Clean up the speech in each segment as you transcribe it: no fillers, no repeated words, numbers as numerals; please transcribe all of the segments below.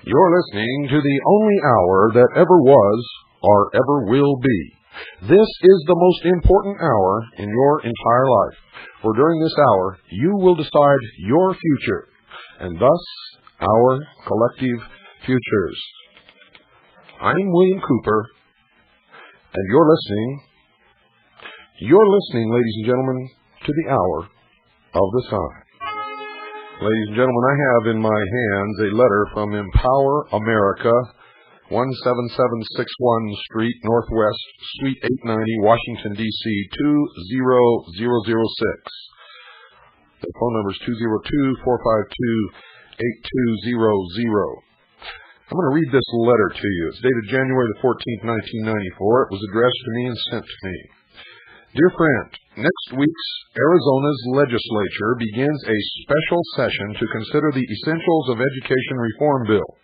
You're listening to the only hour that ever was or ever will be. This is the most important hour in your entire life, for during this hour you will decide your future, and thus our collective futures. I'm William Cooper, and you're listening, ladies and gentlemen, to the hour of the sun. Ladies and gentlemen, I have in my hands a letter from Empower America, 17761 Street, Northwest, Suite 890, Washington, D.C., 20006. The phone number is 202-452-8200. I'm going to read this letter to you. It's dated January the 14th, 1994. It was addressed to me and sent to me. Dear friend, next week's Arizona's legislature begins a special session to consider the Essentials of Education Reform Bill.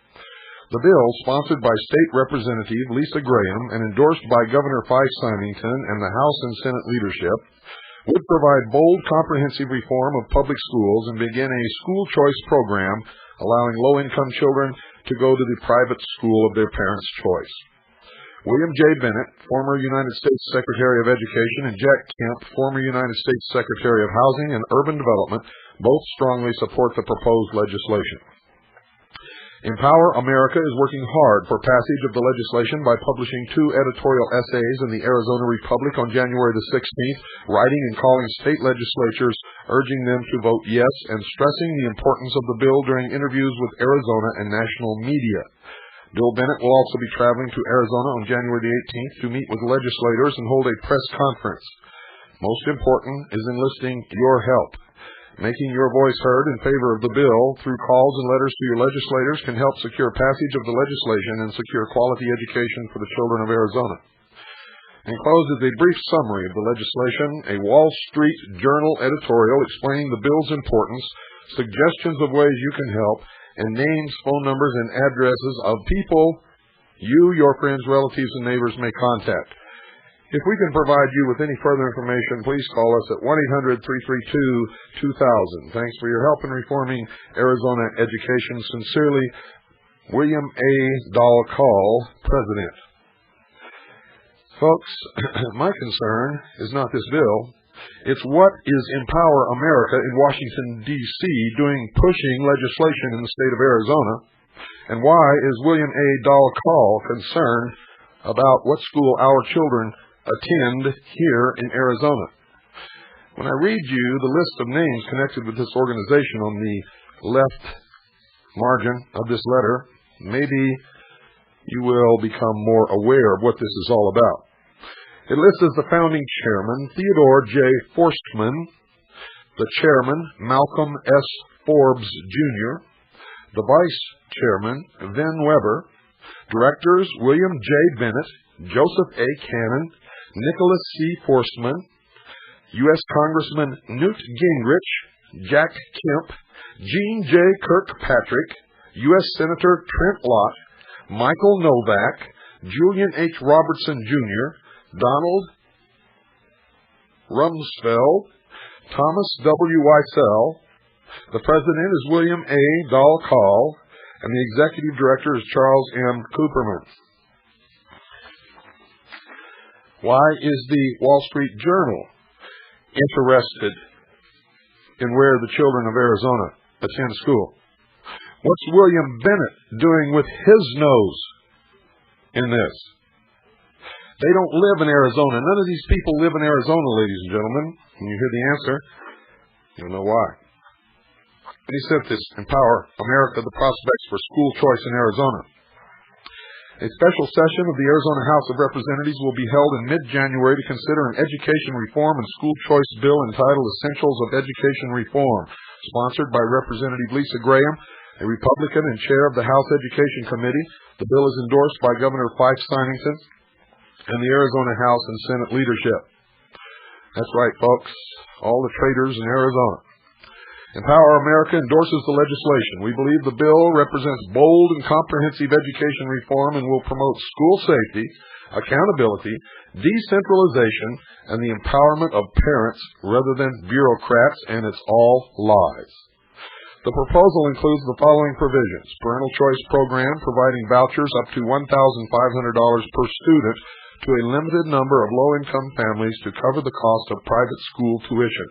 The bill, sponsored by State Representative Lisa Graham and endorsed by Governor Fife Symington and the House and Senate leadership, would provide bold, comprehensive reform of public schools and begin a school choice program allowing low-income children to go to the private school of their parents' choice. William J. Bennett, former United States Secretary of Education, and Jack Kemp, former United States Secretary of Housing and Urban Development, both strongly support the proposed legislation. Empower America is working hard for passage of the legislation by publishing 2 editorial essays in the Arizona Republic on January the 16th, writing and calling state legislatures, urging them to vote yes, and stressing the importance of the bill during interviews with Arizona and national media. Bill Bennett will also be traveling to Arizona on January the 18th to meet with legislators and hold a press conference. Most important is enlisting your help. Making your voice heard in favor of the bill through calls and letters to your legislators can help secure passage of the legislation and secure quality education for the children of Arizona. Enclosed is a brief summary of the legislation, a Wall Street Journal editorial explaining the bill's importance, suggestions of ways you can help, and names, phone numbers, and addresses of people you, your friends, relatives, and neighbors may contact. If we can provide you with any further information, please call us at 1-800-332-2000. Thanks for your help in reforming Arizona education. Sincerely, William A. Dahl-Call, President. Folks, my concern is not this bill. It's what is Empower America in Washington, D.C. doing pushing legislation in the state of Arizona, and why is William A. Dahl-Call concerned about what school our children attend here in Arizona. When I read you the list of names connected with this organization on the left margin of this letter, maybe you will become more aware of what this is all about. It lists as the founding chairman Theodore J. Forstman, the chairman Malcolm S. Forbes, Jr., the vice chairman Vin Weber, directors William J. Bennett, Joseph A. Cannon, Nicholas C. Forstman, U.S. Congressman Newt Gingrich, Jack Kemp, Gene J. Kirkpatrick, U.S. Senator Trent Lott, Michael Novak, Julian H. Robertson, Jr., Donald Rumsfeld, Thomas W. Weissel. The president is William A. Dahl-Call, and the executive director is Charles M. Cooperman. Why is the Wall Street Journal interested in where the children of Arizona attend school? What's William Bennett doing with his nose in this? They don't live in Arizona. None of these people live in Arizona, ladies and gentlemen. When you hear the answer, you'll know why. He sent this, Empower America, the Prospects for School Choice in Arizona. A special session of the Arizona House of Representatives will be held in mid-January to consider an education reform and school choice bill entitled Essentials of Education Reform, sponsored by Representative Lisa Graham, a Republican and chair of the House Education Committee. The bill is endorsed by Governor Fife Symington and the Arizona House and Senate leadership. That's right, folks. All the traitors in Arizona. Empower America endorses the legislation. We believe the bill represents bold and comprehensive education reform and will promote school safety, accountability, decentralization, and the empowerment of parents rather than bureaucrats, and it's all lies. The proposal includes the following provisions. Parental Choice Program providing vouchers up to $1,500 per student to a limited number of low-income families to cover the cost of private school tuition.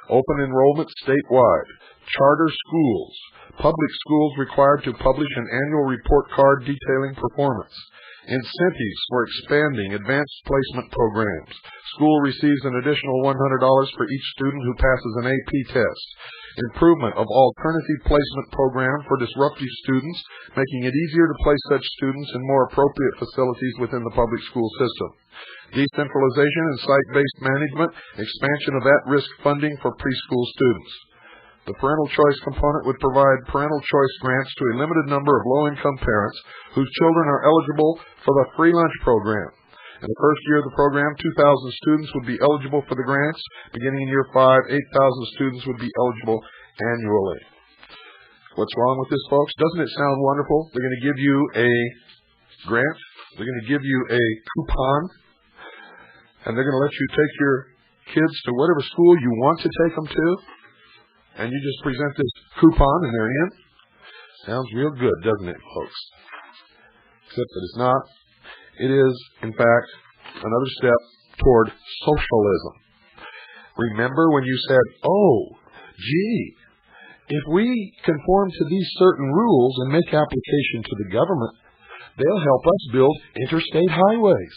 Open enrollment statewide. Charter schools. Public schools required to publish an annual report card detailing performance. Incentives for expanding advanced placement programs. School receives an additional $100 for each student who passes an AP test. Improvement of alternative placement program for disruptive students, making it easier to place such students in more appropriate facilities within the public school system. Decentralization and site-based management, expansion of at-risk funding for preschool students. The parental choice component would provide parental choice grants to a limited number of low-income parents whose children are eligible for the free lunch program. In the first year of the program, 2,000 students would be eligible for the grants. Beginning in year 5, 8,000 students would be eligible annually. What's wrong with this, folks? Doesn't it sound wonderful? They're going to give you a grant. They're going to give you a coupon. And they're going to let you take your kids to whatever school you want to take them to. And you just present this coupon and they're in. Sounds real good, doesn't it, folks? Except that it's not. It is, in fact, another step toward socialism. Remember when you said, oh, gee, if we conform to these certain rules and make application to the government, they'll help us build interstate highways.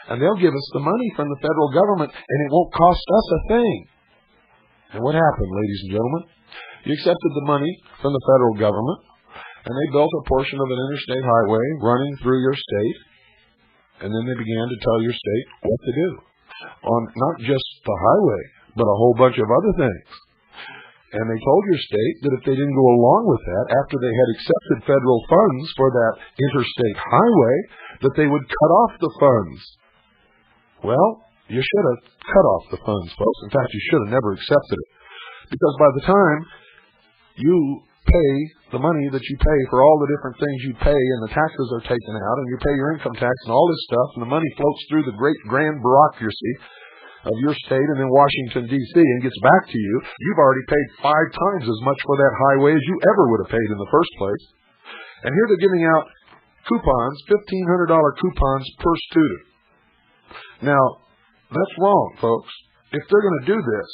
And they'll give us the money from the federal government, and it won't cost us a thing. And what happened, ladies and gentlemen? You accepted the money from the federal government, and they built a portion of an interstate highway running through your state, and then they began to tell your state what to do on not just the highway, but a whole bunch of other things. And they told your state that if they didn't go along with that, after they had accepted federal funds for that interstate highway, that they would cut off the funds. Well, you should have cut off the funds, folks. In fact, you should have never accepted it. Because by the time you pay the money that you pay for all the different things you pay, and the taxes are taken out, and you pay your income tax and all this stuff, and the money floats through the great grand bureaucracy of your state and then Washington, D.C., and gets back to you, you've already paid 5 times as much for that highway as you ever would have paid in the first place. And here they're giving out coupons, $1,500 coupons per student. Now, that's wrong, folks. If they're going to do this,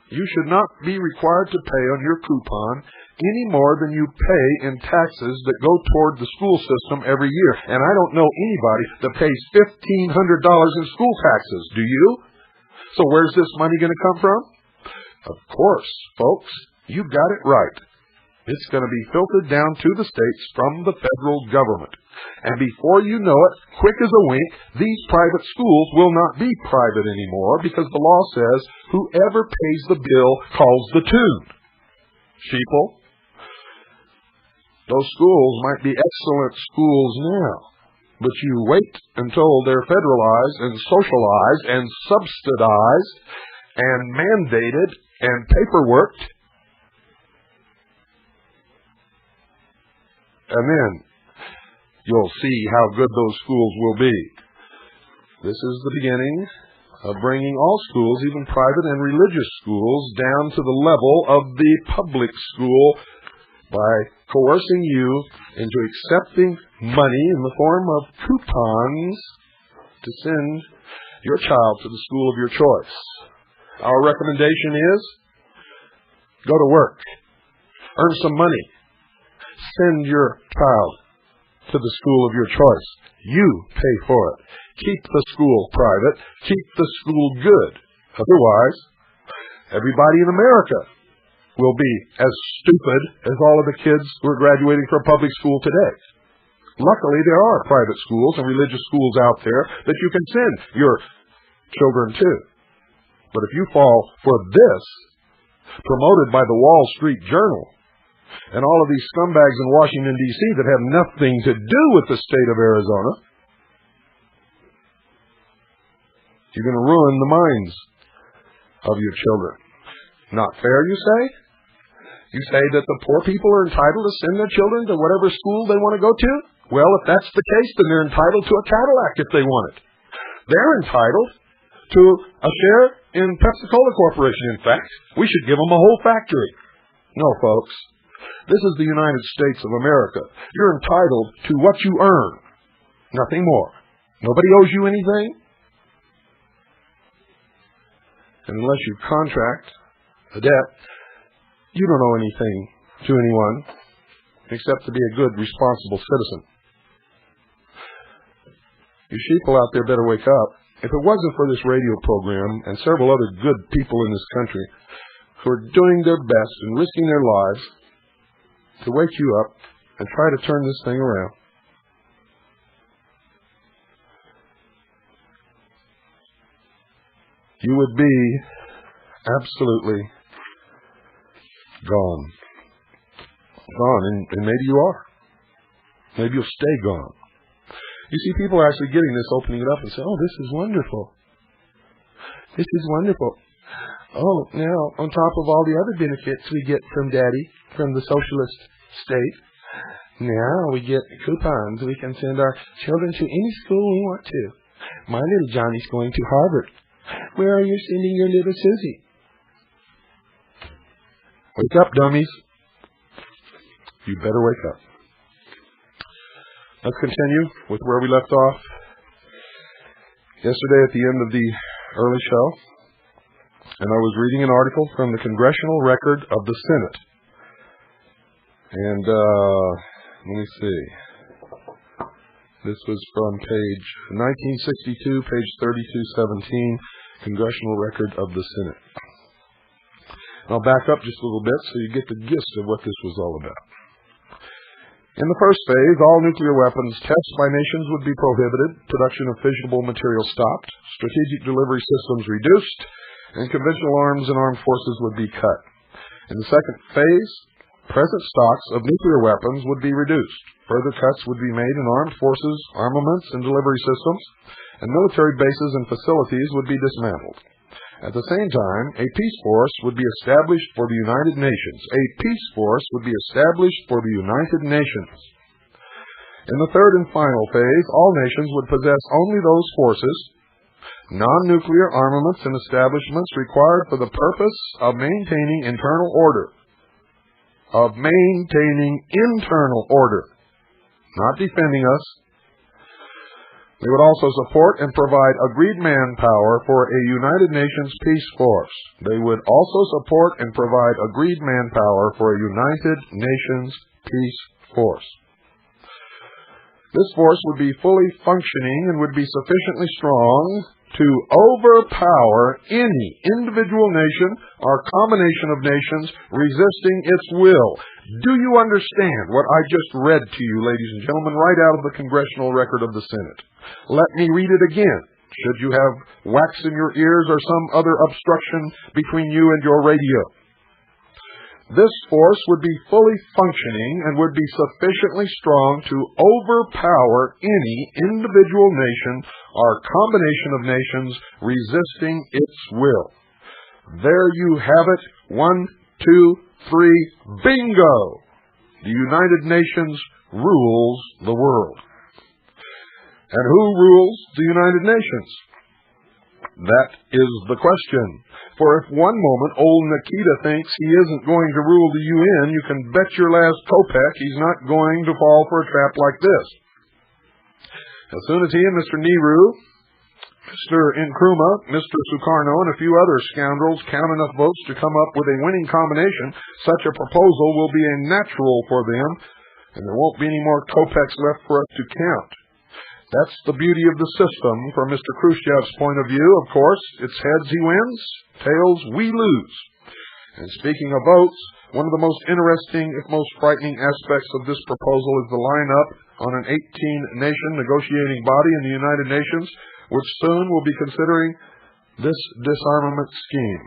you should not be required to pay on your coupon any more than you pay in taxes that go toward the school system every year. And I don't know anybody that pays $1,500 in school taxes. Do you? So where's this money going to come from? Of course, folks, you got it right. It's going to be filtered down to the states from the federal government. And before you know it, quick as a wink, these private schools will not be private anymore because the law says whoever pays the bill calls the tune. Sheeple. Those schools might be excellent schools now, but you wait until they're federalized and socialized and subsidized and mandated and paperworked, and then you'll see how good those schools will be. This is the beginning of bringing all schools, even private and religious schools, down to the level of the public school by coercing you into accepting money in the form of coupons to send your child to the school of your choice. Our recommendation is go to work, earn some money, send your child to the school of your choice. You pay for it. Keep the school private. Keep the school good. Otherwise, everybody in America will be as stupid as all of the kids who are graduating from public school today. Luckily, there are private schools and religious schools out there that you can send your children to. But if you fall for this, promoted by the Wall Street Journal and all of these scumbags in Washington, D.C. that have nothing to do with the state of Arizona, you're going to ruin the minds of your children. Not fair, you say? You say that the poor people are entitled to send their children to whatever school they want to go to? Well, if that's the case, then they're entitled to a Cadillac if they want it. They're entitled to a share in Pepsi-Cola Corporation. In fact, we should give them a whole factory. No, folks. This is the United States of America. You're entitled to what you earn. Nothing more. Nobody owes you anything. And unless you contract a debt, you don't owe anything to anyone except to be a good, responsible citizen. You sheeple out there better wake up. If it wasn't for this radio program and several other good people in this country who are doing their best and risking their lives to wake you up and try to turn this thing around, you would be absolutely gone. Gone, and maybe you are. Maybe you'll stay gone. You see, people are actually getting this, opening it up and say, oh, this is wonderful. This is wonderful. Oh, now, on top of all the other benefits we get from Daddy, from the socialist state, now we get coupons. We can send our children to any school we want to. My little Johnny's going to Harvard. Where are you sending your little Susie? Wake up, dummies. You better wake up. Let's continue with where we left off yesterday at the end of the early show. And I was reading an article from the Congressional Record of the Senate. And let me see. This was from page 1962, page 3217, Congressional Record of the Senate. And I'll back up just a little bit so you get the gist of what this was all about. In the first phase, all nuclear weapons tests by nations would be prohibited, production of fissionable material stopped, strategic delivery systems reduced, and conventional arms and armed forces would be cut. In the second phase, present stocks of nuclear weapons would be reduced. Further cuts would be made in armed forces, armaments, and delivery systems, and military bases and facilities would be dismantled. At the same time, a peace force would be established for the United Nations. A peace force would be established for the United Nations. In the third and final phase, all nations would possess only those forces, non-nuclear armaments and establishments required for the purpose of maintaining internal order. Of maintaining internal order. Not defending us. They would also support and provide agreed manpower for a United Nations peace force. They would also support and provide agreed manpower for a United Nations peace force. This force would be fully functioning and would be sufficiently strong to overpower any individual nation or combination of nations resisting its will. Do you understand what I just read to you, ladies and gentlemen, right out of the Congressional Record of the Senate? Let me read it again, should you have wax in your ears or some other obstruction between you and your radio. This force would be fully functioning and would be sufficiently strong to overpower any individual nation or combination of nations resisting its will. There you have it. 1, 2, 3, bingo! The United Nations rules the world. And who rules the United Nations? That is the question. For if one moment old Nikita thinks he isn't going to rule the UN, you can bet your last kopeck he's not going to fall for a trap like this. As soon as he and Mr. Nehru, Mr. Nkrumah, Mr. Sukarno, and a few other scoundrels count enough votes to come up with a winning combination, such a proposal will be a natural for them and there won't be any more kopecks left for us to count. That's the beauty of the system from Mr. Khrushchev's point of view, of course. It's heads he wins, tails we lose. And speaking of votes, one of the most interesting, if most frightening aspects of this proposal is the lineup on an 18-nation negotiating body in the United Nations, which soon will be considering this disarmament scheme.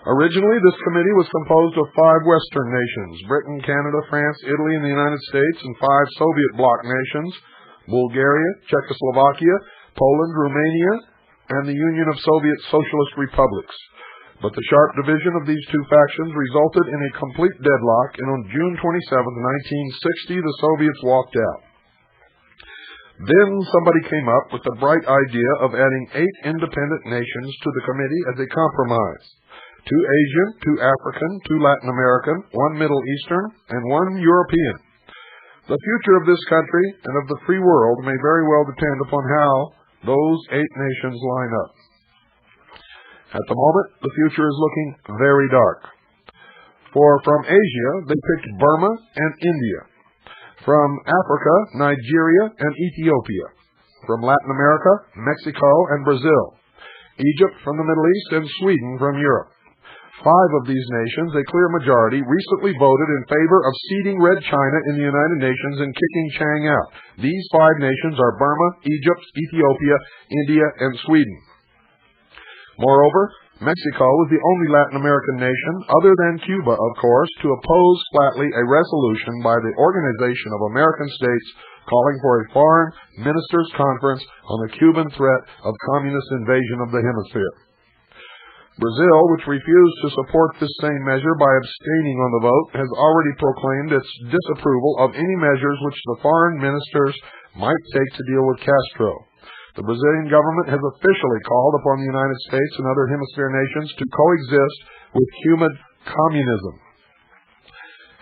Originally, this committee was composed of 5 Western nations, Britain, Canada, France, Italy, and the United States, and 5 Soviet bloc nations, Bulgaria, Czechoslovakia, Poland, Romania, and the Union of Soviet Socialist Republics. But the sharp division of these 2 factions resulted in a complete deadlock, and on June 27, 1960, the Soviets walked out. Then somebody came up with the bright idea of adding 8 independent nations to the committee as a compromise. 2 Asian, 2 African, 2 Latin American, 1 Middle Eastern, and 1 European. The future of this country and of the free world may very well depend upon how those 8 nations line up. At the moment, the future is looking very dark. For from Asia, they picked Burma and India. From Africa, Nigeria and Ethiopia. From Latin America, Mexico and Brazil. Egypt from the Middle East and Sweden from Europe. 5 of these nations, a clear majority, recently voted in favor of seating Red China in the United Nations and kicking Chang out. These 5 nations are Burma, Egypt, Ethiopia, India, and Sweden. Moreover, Mexico was the only Latin American nation, other than Cuba, of course, to oppose flatly a resolution by the Organization of American States calling for a foreign ministers' conference on the Cuban threat of communist invasion of the hemisphere. Brazil, which refused to support this same measure by abstaining on the vote, has already proclaimed its disapproval of any measures which the foreign ministers might take to deal with Castro. The Brazilian government has officially called upon the United States and other hemisphere nations to coexist with human communism.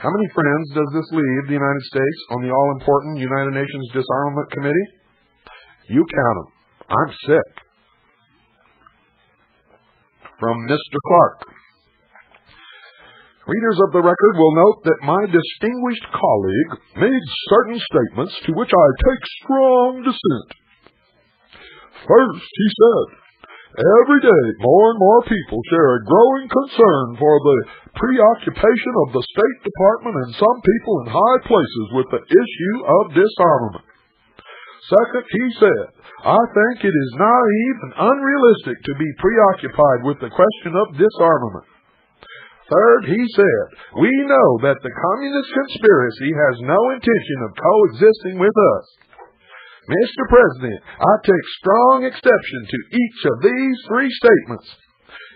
How many friends does this leave the United States on the all-important United Nations Disarmament Committee? You count them. I'm sick. From Mr. Clark. Readers of the record will note that my distinguished colleague made certain statements to which I take strong dissent. First, he said, every day more and more people share a growing concern for the preoccupation of the State Department and some people in high places with the issue of disarmament. Second, he said, I think it is naive and unrealistic to be preoccupied with the question of disarmament. Third, he said, we know that the communist conspiracy has no intention of coexisting with us. Mr. President, I take strong exception to each of these 3 statements.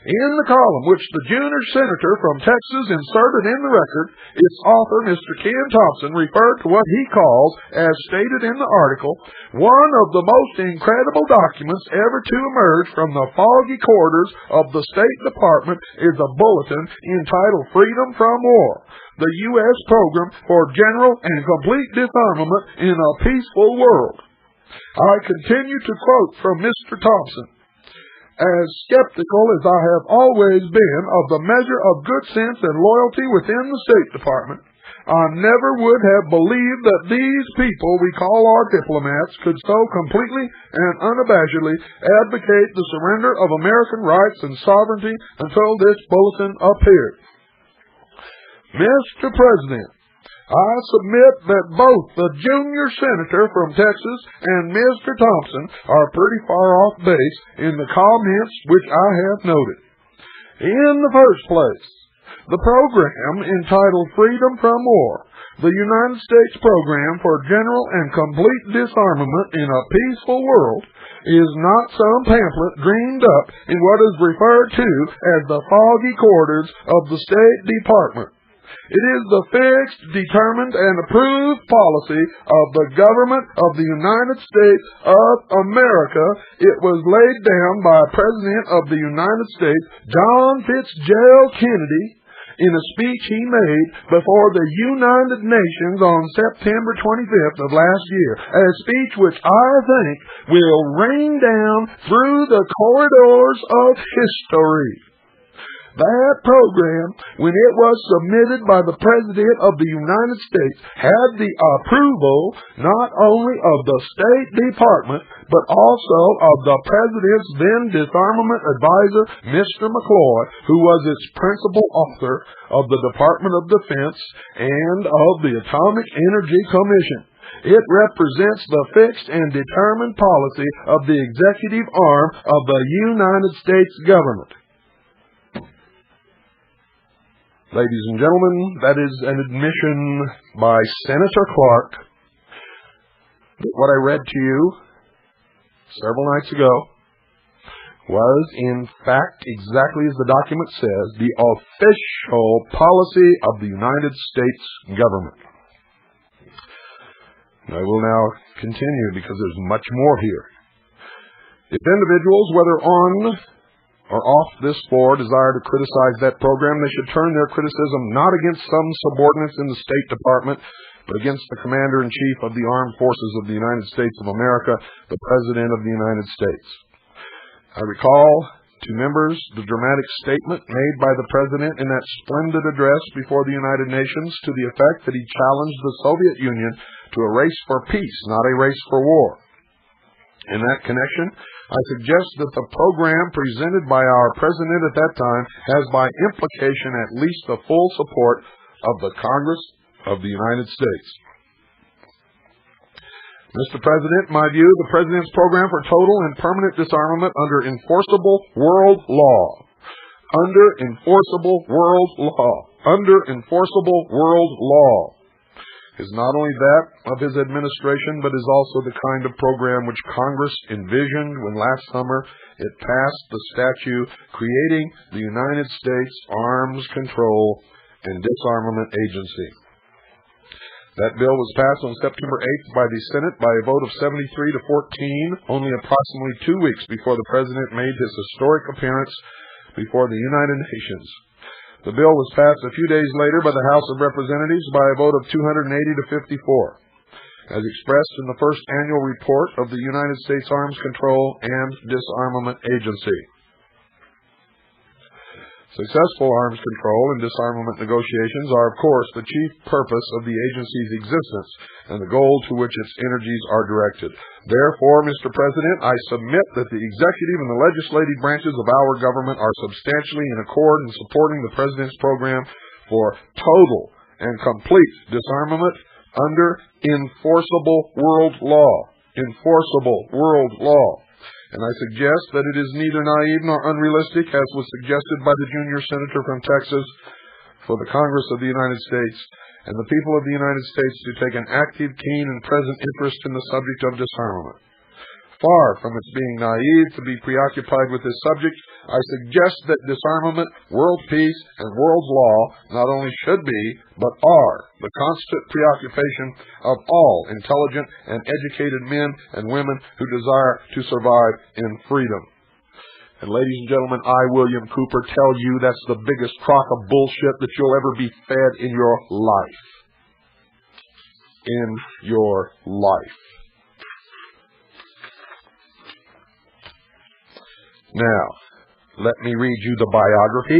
In the column which the junior senator from Texas inserted in the record, its author, Mr. Ken Thompson, referred to what he calls, as stated in the article, one of the most incredible documents ever to emerge from the foggy quarters of the State Department is a bulletin entitled Freedom from War, the U.S. Program for General and Complete Disarmament in a Peaceful World. I continue to quote from Mr. Thompson. As skeptical as I have always been of the measure of good sense and loyalty within the State Department, I never would have believed that these people we call our diplomats could so completely and unabashedly advocate the surrender of American rights and sovereignty until this bulletin appeared. Mr. President, I submit that both the junior senator from Texas and Mr. Thompson are pretty far off base in the comments which I have noted. In the first place, the program entitled Freedom from War, the United States Program for General and Complete Disarmament in a Peaceful World, is not some pamphlet dreamed up in what is referred to as the foggy quarters of the State Department. It is the fixed, determined, and approved policy of the government of the United States of America. It was laid down by President of the United States, John Fitzgerald Kennedy, in a speech he made before the United Nations on September 25th of last year, a speech which I think will ring down through the corridors of history. that program, when it was submitted by the President of the United States, had the approval not only of the State Department, but also of the President's then disarmament advisor, Mr. McCloy, who was its principal author of the Department of Defense and of the Atomic Energy Commission. It represents the fixed and determined policy of the executive arm of the United States government. Ladies and gentlemen, that is an admission by Senator Clark that what I read to you several nights ago was, in fact, exactly as the document says, the official policy of the United States government. I will now continue because there's much more here. If individuals, whether on or off this floor, desire to criticize that program, they should turn their criticism not against some subordinates in the State Department, but against the Commander-in-Chief of the Armed Forces of the United States of America, the President of the United States. I recall to members the dramatic statement made by the President in that splendid address before the United Nations to the effect that he challenged the Soviet Union to a race for peace, not a race for war. In that connection, I suggest that the program presented by our President at that time has by implication at least the full support of the Congress of the United States. Mr. President, in my view, the President's program for total and permanent disarmament under enforceable world law, is not only that of his administration, but is also the kind of program which Congress envisioned when last summer it passed the statute creating the United States Arms Control and Disarmament Agency. That bill was passed on September 8th by the Senate by a vote of 73 to 14, only approximately 2 weeks before the President made his historic appearance before the United Nations. The bill was passed a few days later by the House of Representatives by a vote of 280 to 54, as expressed in the first annual report of the United States Arms Control and Disarmament Agency. Successful arms control and disarmament negotiations are, of course, the chief purpose of the agency's existence and the goal to which its energies are directed. Therefore, Mr. President, I submit that the executive and the legislative branches of our government are substantially in accord in supporting the President's program for total and complete disarmament under enforceable world law. And I suggest that it is neither naive nor unrealistic, as was suggested by the junior senator from Texas, for the Congress of the United States and the people of the United States to take an active, keen, and present interest in the subject of disarmament. Far from its being naive to be preoccupied with this subject, I suggest that disarmament, world peace, and world law not only should be, but are, the constant preoccupation of all intelligent and educated men and women who desire to survive in freedom. And ladies and gentlemen, I, William Cooper, tell you that's the biggest crock of bullshit that you'll ever be fed in your life. Now, let me read you the biography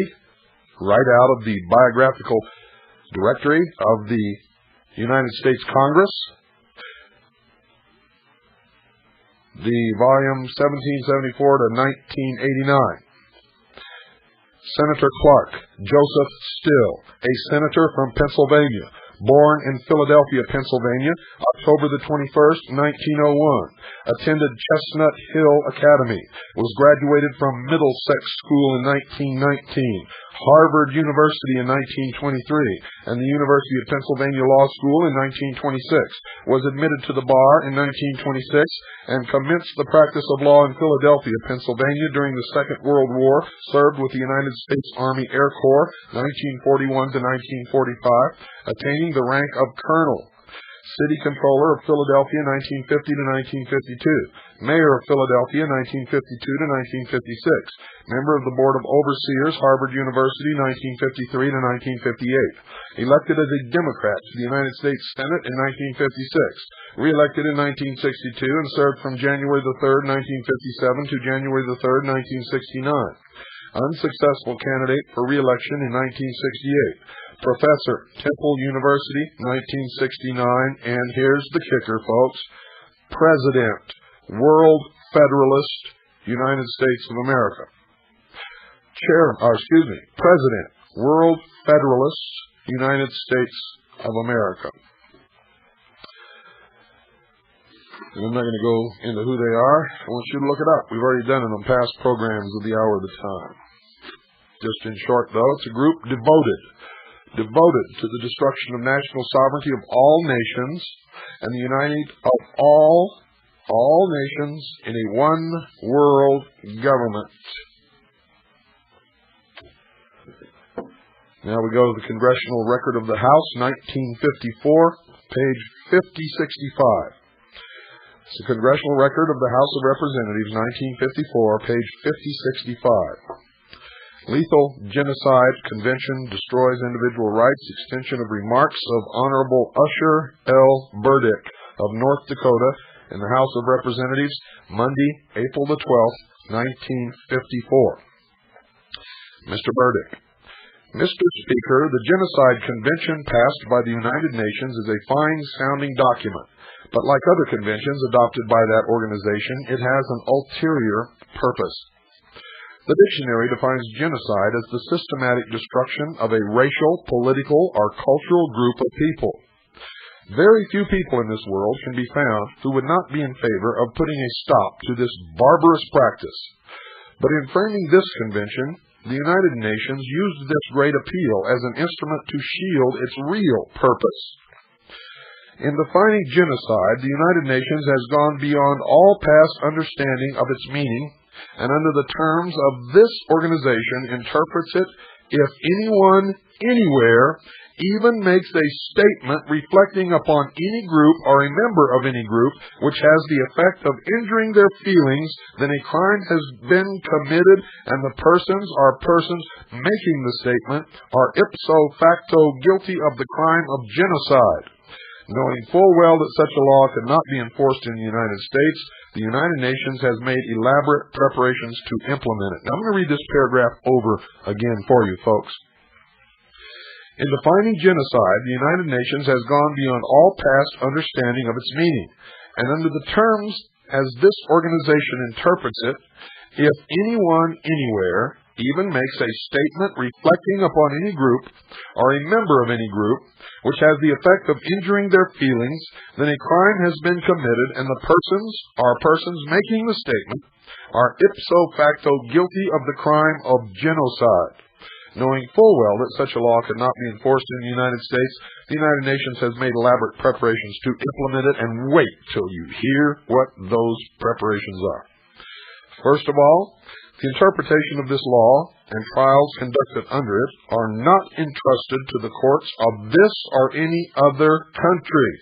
right out of the biographical directory of the United States Congress, the volume 1774 to 1989. Senator Clark Joseph Still, a senator from Pennsylvania, born in Philadelphia, Pennsylvania, October the 21st, 1901. Attended Chestnut Hill Academy. Was graduated from Middlesex School in 1919. Harvard University in 1923, and the University of Pennsylvania Law School in 1926. Was admitted to the bar in 1926, and commenced the practice of law in Philadelphia, Pennsylvania during the Second World War. Served with the United States Army Air Corps 1941 to 1945, attaining the rank of colonel. City Controller of Philadelphia 1950 to 1952. Mayor of Philadelphia 1952 to 1956. Member of the Board of Overseers, Harvard University 1953 to 1958. Elected as a Democrat to the United States Senate in 1956. Re-elected in 1962 and served from January the 3rd, 1957 to January the 3rd, 1969. unsuccessful candidate for re-election in 1968. Professor, Temple University, 1969, and here's the kicker, folks. President, World Federalist, United States of America. President, World Federalist, United States of America. And I'm not going to go into who they are. I want you to look it up. We've already done it on past programs of the Hour of the Time. Just in short, though, it's a group devoted to the destruction of national sovereignty of all nations and the uniting of all nations in a one world government. Now we go to the Congressional Record of the House, 1954, page 5065. It's the Congressional Record of the House of Representatives, 1954, page 5065. Lethal Genocide Convention destroys individual rights. Extension of remarks of Honorable Usher L. Burdick of North Dakota in the House of Representatives, Monday, April the 12th, 1954. Mr. Burdick. Mr. Speaker, the Genocide Convention passed by the United Nations is a fine-sounding document, but like other conventions adopted by that organization, it has an ulterior purpose. The dictionary defines genocide as the systematic destruction of a racial, political, or cultural group of people. Very few people in this world can be found who would not be in favor of putting a stop to this barbarous practice. But in framing this convention, the United Nations used this great appeal as an instrument to shield its real purpose. In defining genocide, the United Nations has gone beyond all past understanding of its meaning, and under the terms of this organization interprets it if anyone, anywhere, even makes a statement reflecting upon any group or a member of any group which has the effect of injuring their feelings, then a crime has been committed and the persons making the statement are ipso facto guilty of the crime of genocide. Knowing full well that such a law cannot be enforced in the United States, the United Nations has made elaborate preparations to implement it. Now, I'm going to read this paragraph over again for you, folks. In defining genocide, the United Nations has gone beyond all past understanding of its meaning, and under the terms as this organization interprets it, if anyone, anywhere, even makes a statement reflecting upon any group or a member of any group which has the effect of injuring their feelings, then a crime has been committed and the persons making the statement are ipso facto guilty of the crime of genocide. Knowing full well that such a law could not be enforced in the United States, the United Nations has made elaborate preparations to implement it, and wait till you hear what those preparations are. First of all, the interpretation of this law and trials conducted under it are not entrusted to the courts of this or any other country,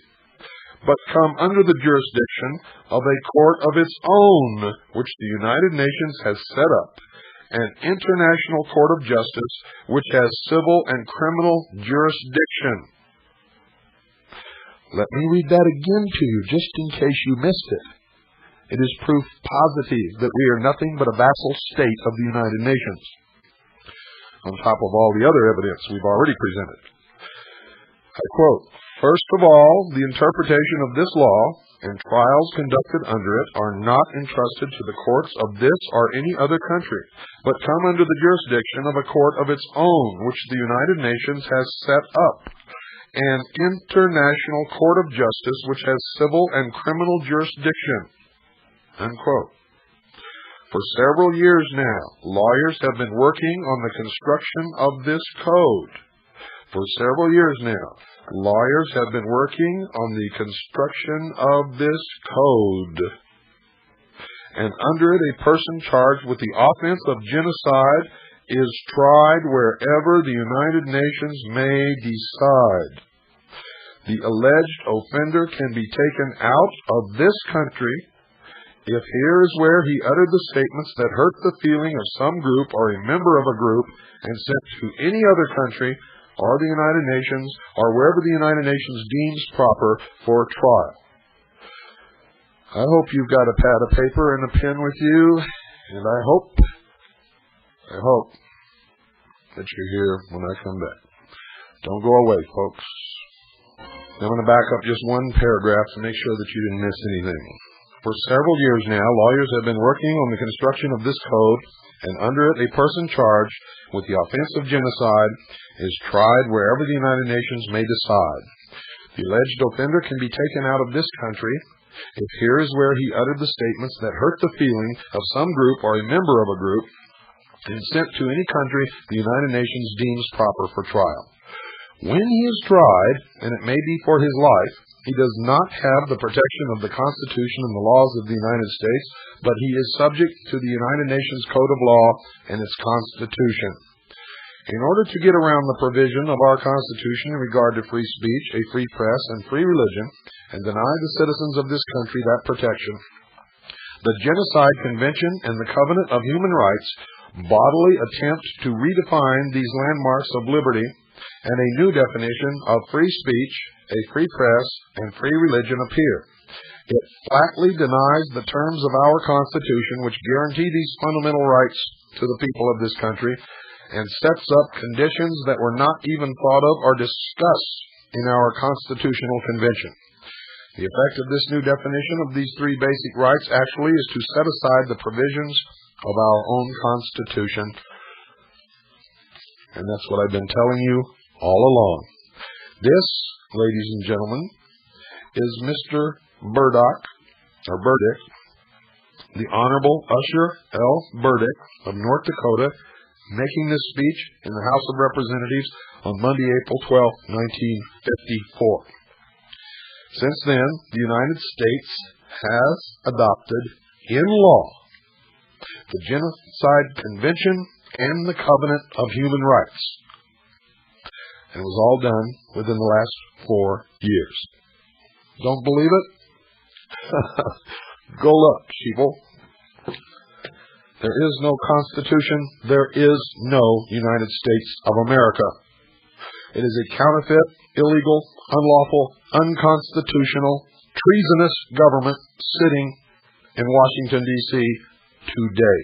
but come under the jurisdiction of a court of its own, which the United Nations has set up, an international court of justice which has civil and criminal jurisdiction. Let me read that again to you, just in case you missed it. It is proof positive that we are nothing but a vassal state of the United Nations, on top of all the other evidence we've already presented. I quote, "First of all, the interpretation of this law and trials conducted under it are not entrusted to the courts of this or any other country, but come under the jurisdiction of a court of its own, which the United Nations has set up, an international court of justice which has civil and criminal jurisdiction." Unquote. For several years now, lawyers have been working on the construction of this code. For several years now, lawyers have been working on the construction of this code. And under it, a person charged with the offense of genocide is tried wherever the United Nations may decide. The alleged offender can be taken out of this country if here is where he uttered the statements that hurt the feeling of some group or a member of a group and sent to any other country or the United Nations or wherever the United Nations deems proper for trial. I hope you've got a pad of paper and a pen with you, and I hope I hope that you're here when I come back. Don't go away, folks. I'm going to back up just one paragraph to make sure that you didn't miss anything. For several years now, lawyers have been working on the construction of this code, and under it, a person charged with the offense of genocide is tried wherever the United Nations may decide. The alleged offender can be taken out of this country if here is where he uttered the statements that hurt the feeling of some group or a member of a group and sent to any country the United Nations deems proper for trial. When he is tried, and it may be for his life, he does not have the protection of the Constitution and the laws of the United States, but he is subject to the United Nations Code of Law and its Constitution. In order to get around the provision of our Constitution in regard to free speech, a free press, and free religion, and deny the citizens of this country that protection, the Genocide Convention and the Covenant of Human Rights bodily attempt to redefine these landmarks of liberty, and a new definition of free speech, a free press, and free religion appear. It flatly denies the terms of our Constitution, which guarantee these fundamental rights to the people of this country, and sets up conditions that were not even thought of or discussed in our Constitutional Convention. The effect of this new definition of these three basic rights actually is to set aside the provisions of our own Constitution. And that's what I've been telling you all along. This, ladies and gentlemen, is Mr. Burdick, the Honorable Usher L. Burdick of North Dakota, making this speech in the House of Representatives on Monday, April 12, 1954. Since then, the United States has adopted in law the Genocide Convention and the Covenant of Human Rights. And it was all done within the last 4 years. Don't believe it? Go look, sheeple. There is no Constitution. There is no United States of America. It is a counterfeit, illegal, unlawful, unconstitutional, treasonous government sitting in Washington, D.C. today.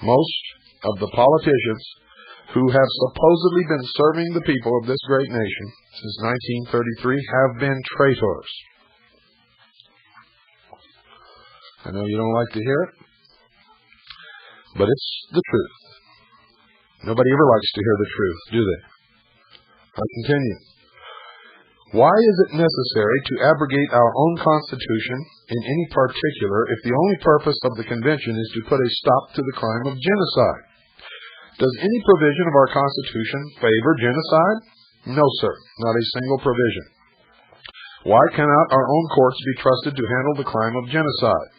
Most of the politicians who have supposedly been serving the people of this great nation since 1933 have been traitors. I know you don't like to hear it, but it's the truth. Nobody ever likes to hear the truth, do they? I'll continue. Why is it necessary to abrogate our own Constitution in any particular if the only purpose of the convention is to put a stop to the crime of genocide? Does any provision of our Constitution favor genocide? No, sir, not a single provision. Why cannot our own courts be trusted to handle the crime of genocide?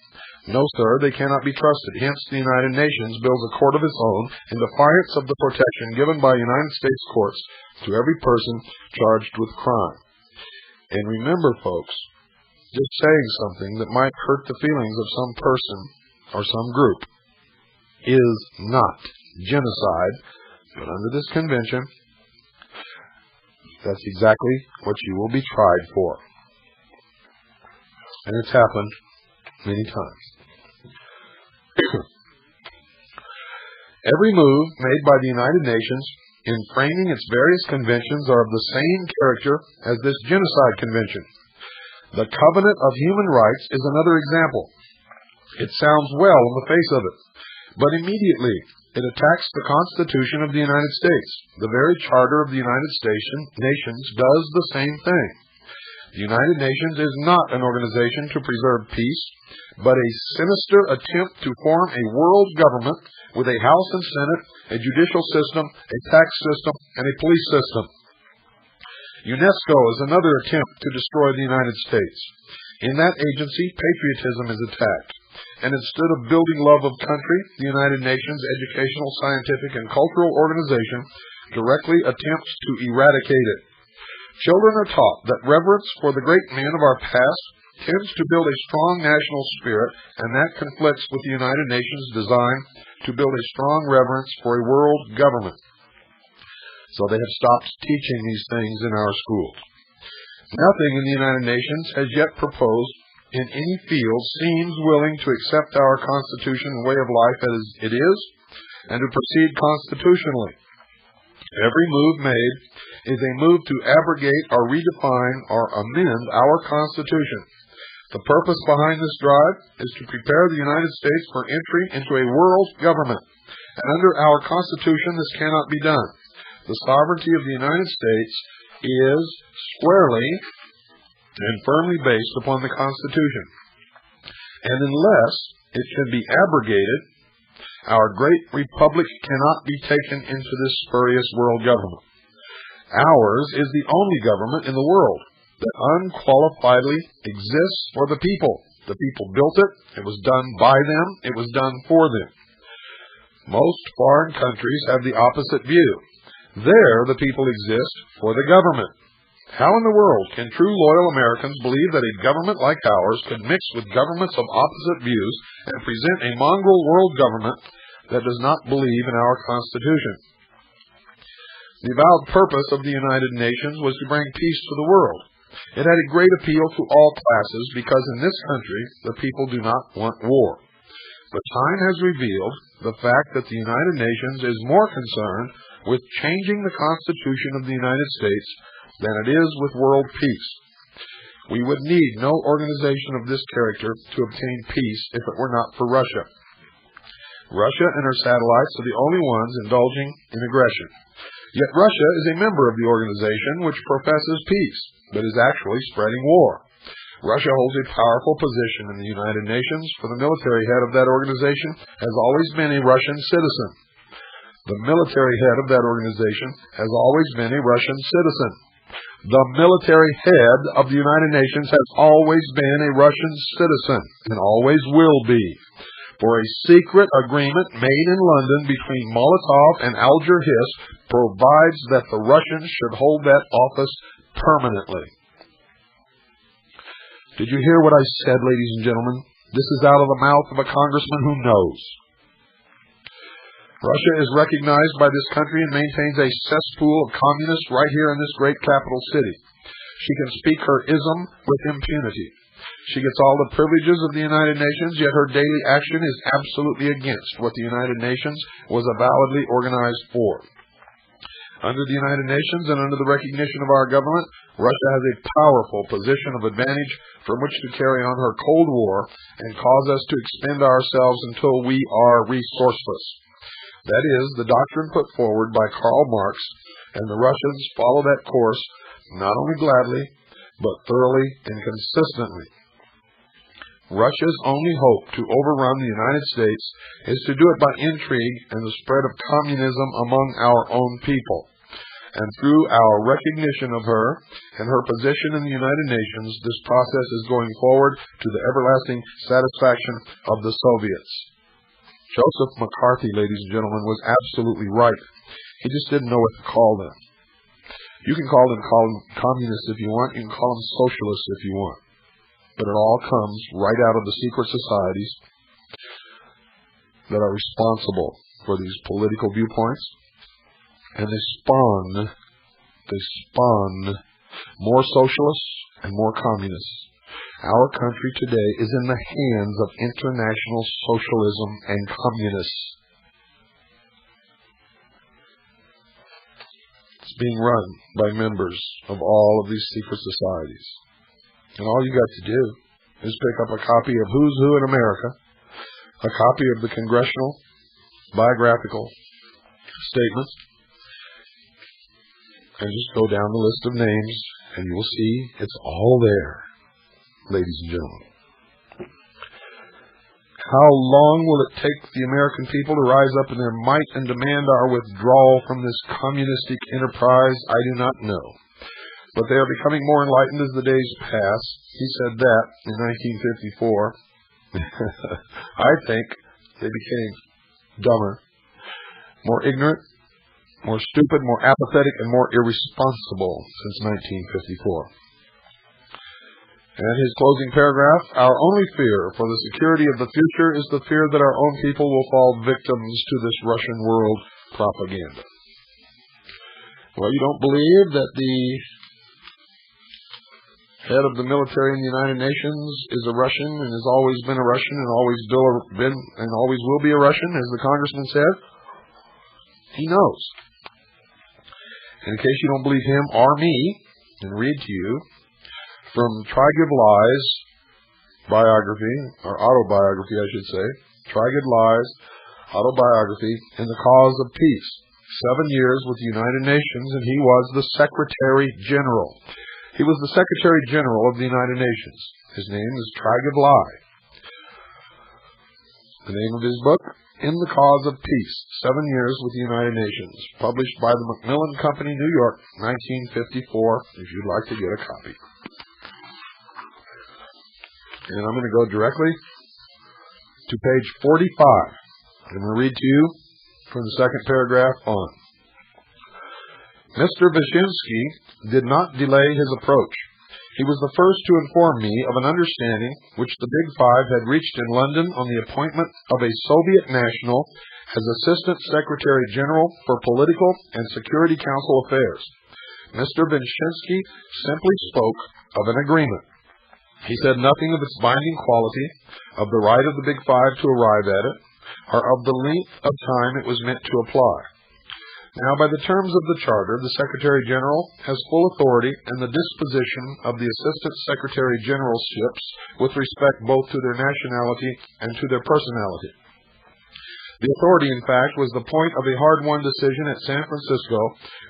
No, sir, they cannot be trusted. Hence, the United Nations builds a court of its own in defiance of the protection given by United States courts to every person charged with crime. And remember, folks, just saying something that might hurt the feelings of some person or some group is not genocide, but under this convention, that's exactly what you will be tried for. And it's happened many times. Every move made by the United Nations in framing its various conventions are of the same character as this Genocide Convention. The Covenant of Human Rights is another example. It sounds well on the face of it, but immediately it attacks the Constitution of the United States. The very Charter of the United Nations does the same thing. The United Nations is not an organization to preserve peace, but a sinister attempt to form a world government with a House and Senate, a judicial system, a tax system, and a police system. UNESCO is another attempt to destroy the United States. In that agency, patriotism is attacked. And instead of building love of country, the United Nations Educational, Scientific, and Cultural Organization directly attempts to eradicate it. Children are taught that reverence for the great men of our past tends to build a strong national spirit, and that conflicts with the United Nations' design to build a strong reverence for a world government. So they have stopped teaching these things in our schools. Nothing in the United Nations has yet proposed in any field seems willing to accept our Constitution and way of life as it is, and to proceed constitutionally. Every move made is a move to abrogate or redefine or amend our Constitution. The purpose behind this drive is to prepare the United States for entry into a world government. And under our Constitution, this cannot be done. The sovereignty of the United States is squarely and firmly based upon the Constitution. And unless it can be abrogated, our great republic cannot be taken into this spurious world government. Ours is the only government in the world that unqualifiedly exists for the people. The people built it. It was done by them. It was done for them. Most foreign countries have the opposite view. There, the people exist for the government. How in the world can true loyal Americans believe that a government like ours could mix with governments of opposite views and present a mongrel world government that does not believe in our Constitution? The avowed purpose of the United Nations was to bring peace to the world. It had a great appeal to all classes because in this country the people do not want war. But time has revealed the fact that the United Nations is more concerned with changing the Constitution of the United States than it is with world peace. We would need no organization of this character to obtain peace if it were not for Russia. Russia and her satellites are the only ones indulging in aggression. Yet Russia is a member of the organization which professes peace, but is actually spreading war. Russia holds a powerful position in the United Nations, for the military head of that organization has always been a Russian citizen. The military head of that organization has always been a Russian citizen. The military head of the United Nations has always been a Russian citizen, and always will be. For a secret agreement made in London between Molotov and Alger Hiss provides that the Russians should hold that office permanently. Did you hear what I said, ladies and gentlemen? This is out of the mouth of a congressman who knows. Russia is recognized by this country and maintains a cesspool of communists right here in this great capital city. She can speak her ism with impunity. She gets all the privileges of the United Nations, yet her daily action is absolutely against what the United Nations was avowedly organized for. Under the United Nations and under the recognition of our government, Russia has a powerful position of advantage from which to carry on her Cold War and cause us to expend ourselves until we are resourceless. That is the doctrine put forward by Karl Marx, and the Russians follow that course not only gladly, but thoroughly and consistently. Russia's only hope to overrun the United States is to do it by intrigue and the spread of communism among our own people. And through our recognition of her and her position in the United Nations, this process is going forward to the everlasting satisfaction of the Soviets. Joseph McCarthy, ladies and gentlemen, was absolutely right. He just didn't know what to call them. You can call them communists if you want. You can call them socialists if you want. But it all comes right out of the secret societies that are responsible for these political viewpoints. And they spawn more socialists and more communists. Our country today is in the hands of international socialism and communists. It's being run by members of all of these secret societies. And all you got to do is pick up a copy of Who's Who in America, a copy of the Congressional biographical statements, and just go down the list of names, and you will see it's all there, ladies and gentlemen. How long will it take the American people to rise up in their might and demand our withdrawal from this communistic enterprise? I do not know. But they are becoming more enlightened as the days pass. He said that in 1954. I think they became dumber, more ignorant, more stupid, more apathetic, and more irresponsible since 1954. And his closing paragraph, our only fear for the security of the future is the fear that our own people will fall victims to this Russian world propaganda. Well, you don't believe that the head of the military in the United Nations is a Russian and has always been a Russian and always will be a Russian, as the congressman said? He knows. In case you don't believe him or me, and read to you from Try Give Lies biography, or autobiography, I should say. Try Give Lies autobiography, In the Cause of Peace. 7 years with the United Nations, and he was the Secretary General. He was the Secretary General of the United Nations. His name is Try Give Lie. The name of his book, In the Cause of Peace, 7 years with the United Nations, published by the Macmillan Company, New York, 1954, if you'd like to get a copy. And I'm going to go directly to page 45. I'm going to read to you from the second paragraph on. Mr. Wyszynski did not delay his approach. He was the first to inform me of an understanding which the Big Five had reached in London on the appointment of a Soviet national as Assistant Secretary General for Political and Security Council Affairs. Mr. Wyszynski simply spoke of an agreement. He said nothing of its binding quality, of the right of the Big Five to arrive at it, or of the length of time it was meant to apply. Now, by the terms of the Charter, the Secretary General has full authority in the disposition of the Assistant Secretary Generalships with respect both to their nationality and to their personality. The authority, in fact, was the point of a hard-won decision at San Francisco,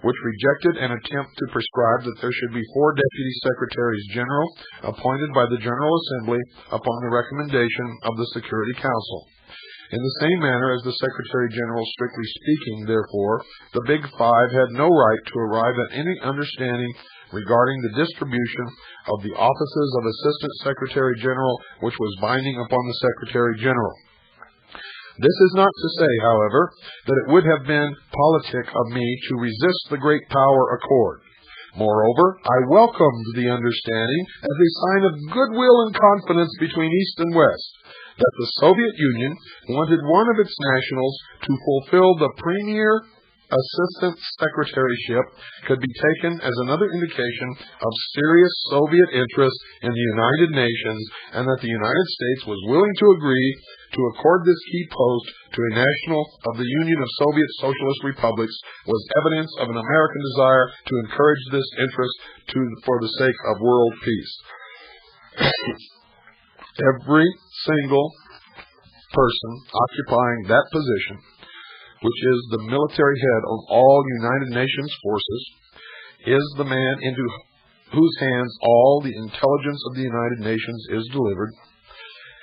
which rejected an attempt to prescribe that there should be 4 Deputy Secretaries General appointed by the General Assembly upon the recommendation of the Security Council. In the same manner as the Secretary General, strictly speaking, therefore, the Big Five had no right to arrive at any understanding regarding the distribution of the offices of Assistant Secretary General, which was binding upon the Secretary General. This is not to say, however, that it would have been politic of me to resist the great power accord. Moreover, I welcomed the understanding as a sign of goodwill and confidence between East and West, that the Soviet Union wanted one of its nationals to fulfill the premier assistant secretaryship could be taken as another indication of serious Soviet interest in the United Nations, and that the United States was willing to agree to accord this key post to a national of the Union of Soviet Socialist Republics was evidence of an American desire to encourage this interest for the sake of world peace. Every single person occupying that position, which is the military head of all United Nations forces, is the man into whose hands all the intelligence of the United Nations is delivered,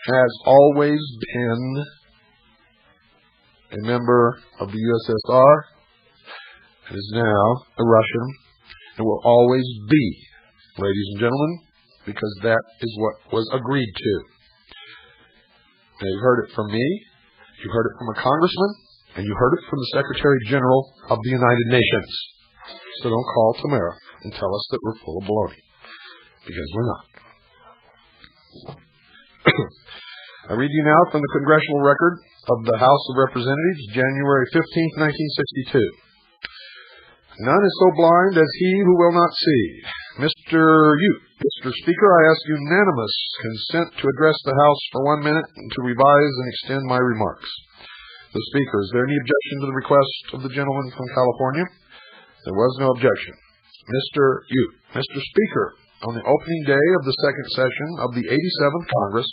has always been a member of the USSR, and is now a Russian, and will always be, ladies and gentlemen, because that is what was agreed to. Now, you've heard it from me, you heard it from a congressman, and you heard it from the Secretary General of the United Nations. So don't call tomorrow and tell us that we're full of baloney, because we're not. I read you now from the Congressional Record of the House of Representatives, January 15, 1962. None is so blind as he who will not see. Mr. Speaker, I ask unanimous consent to address the House for 1 minute and to revise and extend my remarks. The Speaker, is there any objection to the request of the gentleman from California? There was no objection. Mr. Speaker, on the opening day of the second session of the 87th Congress,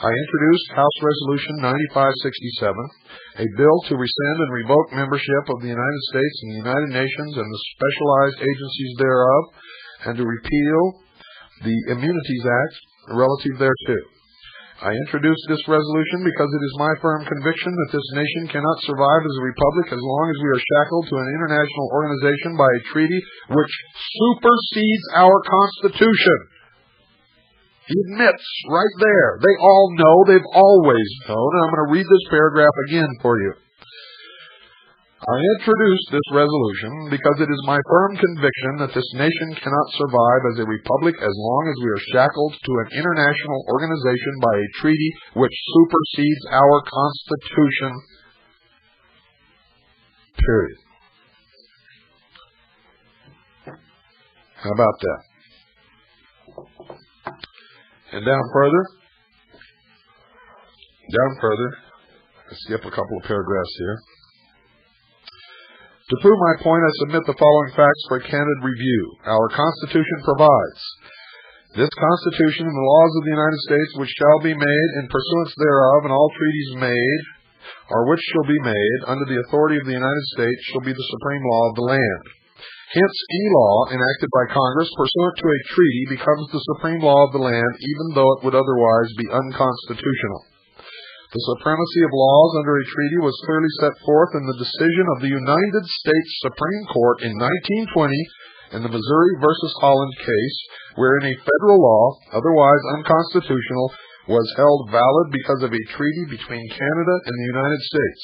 I introduced House Resolution 9567, a bill to rescind and revoke membership of the United States in the United Nations and the specialized agencies thereof, and to repeal the Immunities Act relative thereto. I introduced this resolution because it is my firm conviction that this nation cannot survive as a republic as long as we are shackled to an international organization by a treaty which supersedes our Constitution. He admits right there. They all know. They've always known. And I'm going to read this paragraph again for you. I introduced this resolution because it is my firm conviction that this nation cannot survive as a republic as long as we are shackled to an international organization by a treaty which supersedes our Constitution. Period. How about that? And down further, let's skip a couple of paragraphs here. To prove my point, I submit the following facts for a candid review. Our Constitution provides, this Constitution and the laws of the United States which shall be made in pursuance thereof, and all treaties made, or which shall be made, under the authority of the United States, shall be the supreme law of the land. Hence, any law enacted by Congress pursuant to a treaty becomes the supreme law of the land, even though it would otherwise be unconstitutional. The supremacy of laws under a treaty was clearly set forth in the decision of the United States Supreme Court in 1920 in the Missouri versus Holland case, wherein a federal law, otherwise unconstitutional, was held valid because of a treaty between Canada and the United States.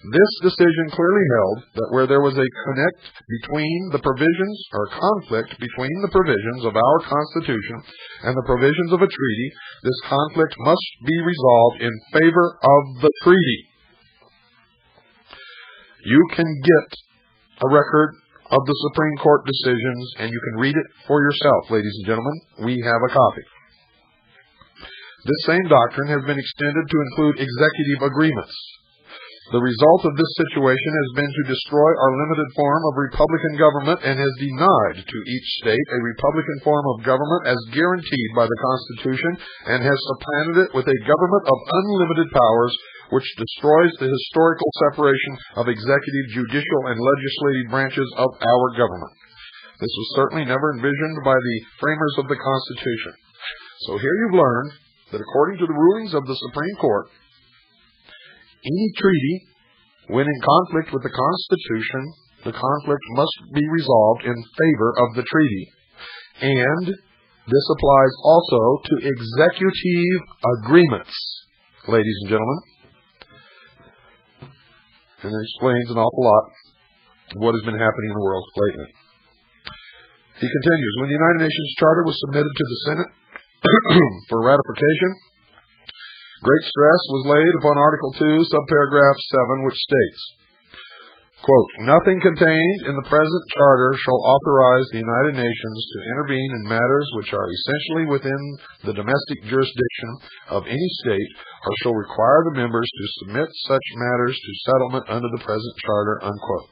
This decision clearly held that where there was a conflict between the provisions of our Constitution and the provisions of a treaty, this conflict must be resolved in favor of the treaty. You can get a record of the Supreme Court decisions, and you can read it for yourself, ladies and gentlemen. We have a copy. This same doctrine has been extended to include executive agreements. The result of this situation has been to destroy our limited form of republican government and has denied to each state a republican form of government as guaranteed by the Constitution, and has supplanted it with a government of unlimited powers, which destroys the historical separation of executive, judicial, and legislative branches of our government. This was certainly never envisioned by the framers of the Constitution. So here you've learned that according to the rulings of the Supreme Court, any treaty, when in conflict with the Constitution, the conflict must be resolved in favor of the treaty. And this applies also to executive agreements, ladies and gentlemen. And it explains an awful lot of what has been happening in the world lately. He continues, when the United Nations Charter was submitted to the Senate for ratification, great stress was laid upon Article 2, subparagraph 7, which states, quote, nothing contained in the present charter shall authorize the United Nations to intervene in matters which are essentially within the domestic jurisdiction of any state, or shall require the members to submit such matters to settlement under the present charter, unquote.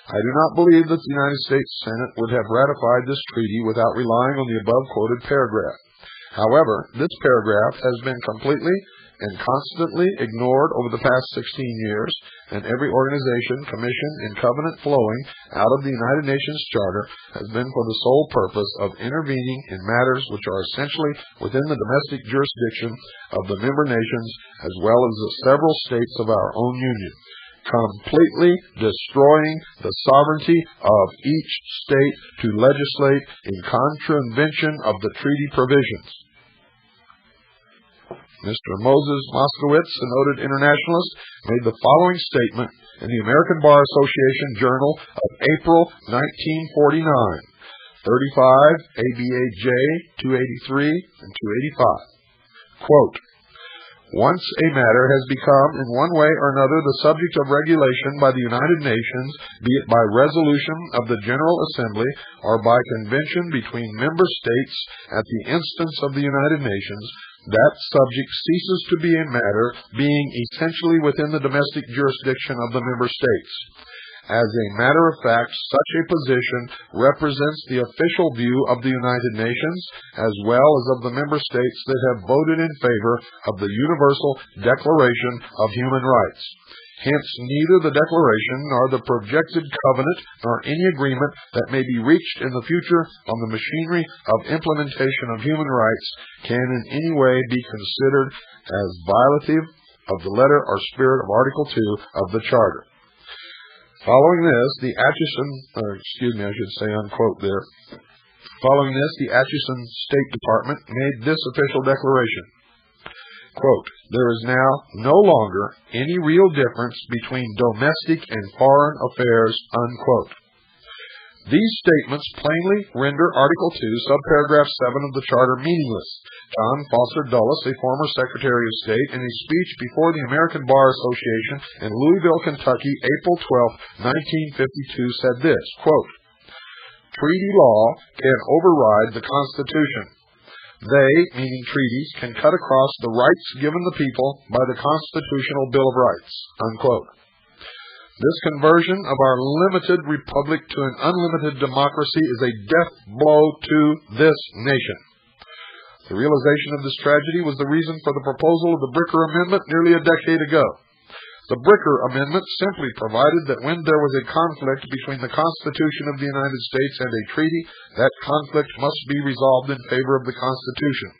I do not believe that the United States Senate would have ratified this treaty without relying on the above quoted paragraph. However, this paragraph has been completely and constantly ignored over the past 16 years, and every organization, commission, and covenant flowing out of the United Nations Charter has been for the sole purpose of intervening in matters which are essentially within the domestic jurisdiction of the member nations as well as the several states of our own Union, completely destroying the sovereignty of each state to legislate in contravention of the treaty provisions. Mr. Moses Moskowitz, a noted internationalist, made the following statement in the American Bar Association Journal of April 1949, 35 ABAJ 283 and 285. Quote, once a matter has become in one way or another the subject of regulation by the United Nations, be it by resolution of the General Assembly or by convention between member states at the instance of the United Nations, that subject ceases to be a matter being essentially within the domestic jurisdiction of the member states. As a matter of fact, such a position represents the official view of the United Nations, as well as of the member states that have voted in favor of the Universal Declaration of Human Rights. Hence, neither the declaration nor the projected covenant nor any agreement that may be reached in the future on the machinery of implementation of human rights can in any way be considered as violative of the letter or spirit of Article 2 of the Charter. Following this, the Atchison State Department made this official declaration. Quote, there is now no longer any real difference between domestic and foreign affairs, unquote. These statements plainly render Article 2, subparagraph 7 of the Charter meaningless. John Foster Dulles, a former Secretary of State, in a speech before the American Bar Association in Louisville, Kentucky, April 12, 1952, said this, quote, treaty law can override the Constitution. They, meaning treaties, can cut across the rights given the people by the Constitutional Bill of Rights, unquote. This conversion of our limited republic to an unlimited democracy is a death blow to this nation. The realization of this tragedy was the reason for the proposal of the Bricker Amendment nearly a decade ago. The Bricker Amendment simply provided that when there was a conflict between the Constitution of the United States and a treaty, that conflict must be resolved in favor of the Constitution.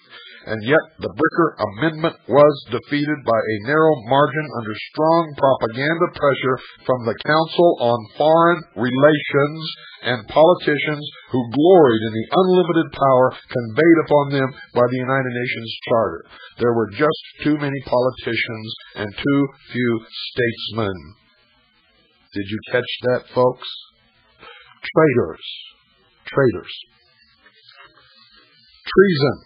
And yet the Bricker Amendment was defeated by a narrow margin under strong propaganda pressure from the Council on Foreign Relations and politicians who gloried in the unlimited power conveyed upon them by the United Nations Charter. There were just too many politicians and too few statesmen. Did you catch that, folks? Traitors. Traitors. Treason.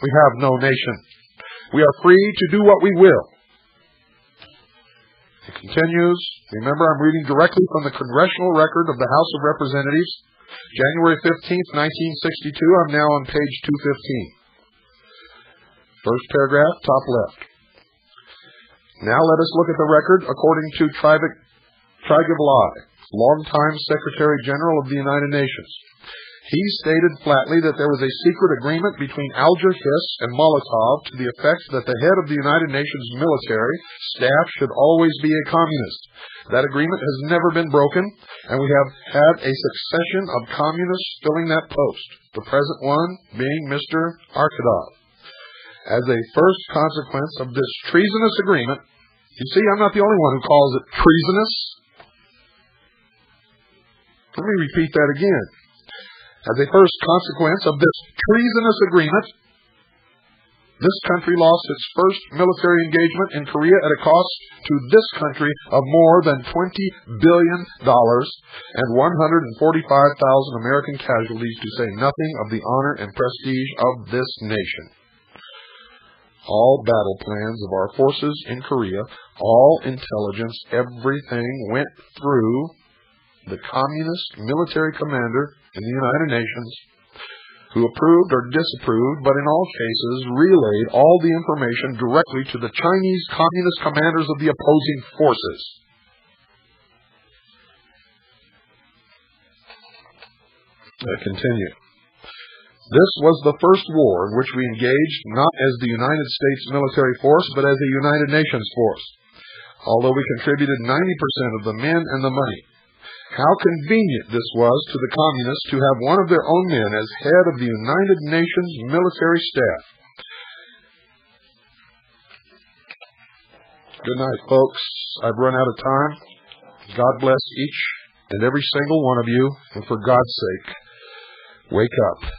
We have no nation. We are free to do what we will. It continues. Remember, I'm reading directly from the Congressional record of the House of Representatives, January 15th, 1962. I'm now on page 215. First paragraph, top left. Now let us look at the record according to Triglav, longtime Secretary General of the United Nations. He stated flatly that there was a secret agreement between Alger Hiss and Molotov to the effect that the head of the United Nations military staff should always be a communist. That agreement has never been broken, and we have had a succession of communists filling that post, the present one being Mr. Arkadov. As a first consequence of this treasonous agreement, you see, I'm not the only one who calls it treasonous. Let me repeat that again. As a first consequence of this treasonous agreement, this country lost its first military engagement in Korea at a cost to this country of more than $20 billion and 145,000 American casualties, to say nothing of the honor and prestige of this nation. All battle plans of our forces in Korea, all intelligence, everything went through the communist military commander in the United Nations, who approved or disapproved, but in all cases relayed all the information directly to the Chinese communist commanders of the opposing forces. I continue. This was the first war in which we engaged not as the United States military force, but as a United Nations force, although we contributed 90% of the men and the money. How convenient this was to the communists to have one of their own men as head of the United Nations military staff. Good night, folks. I've run out of time. God bless each and every single one of you, and for God's sake, wake up.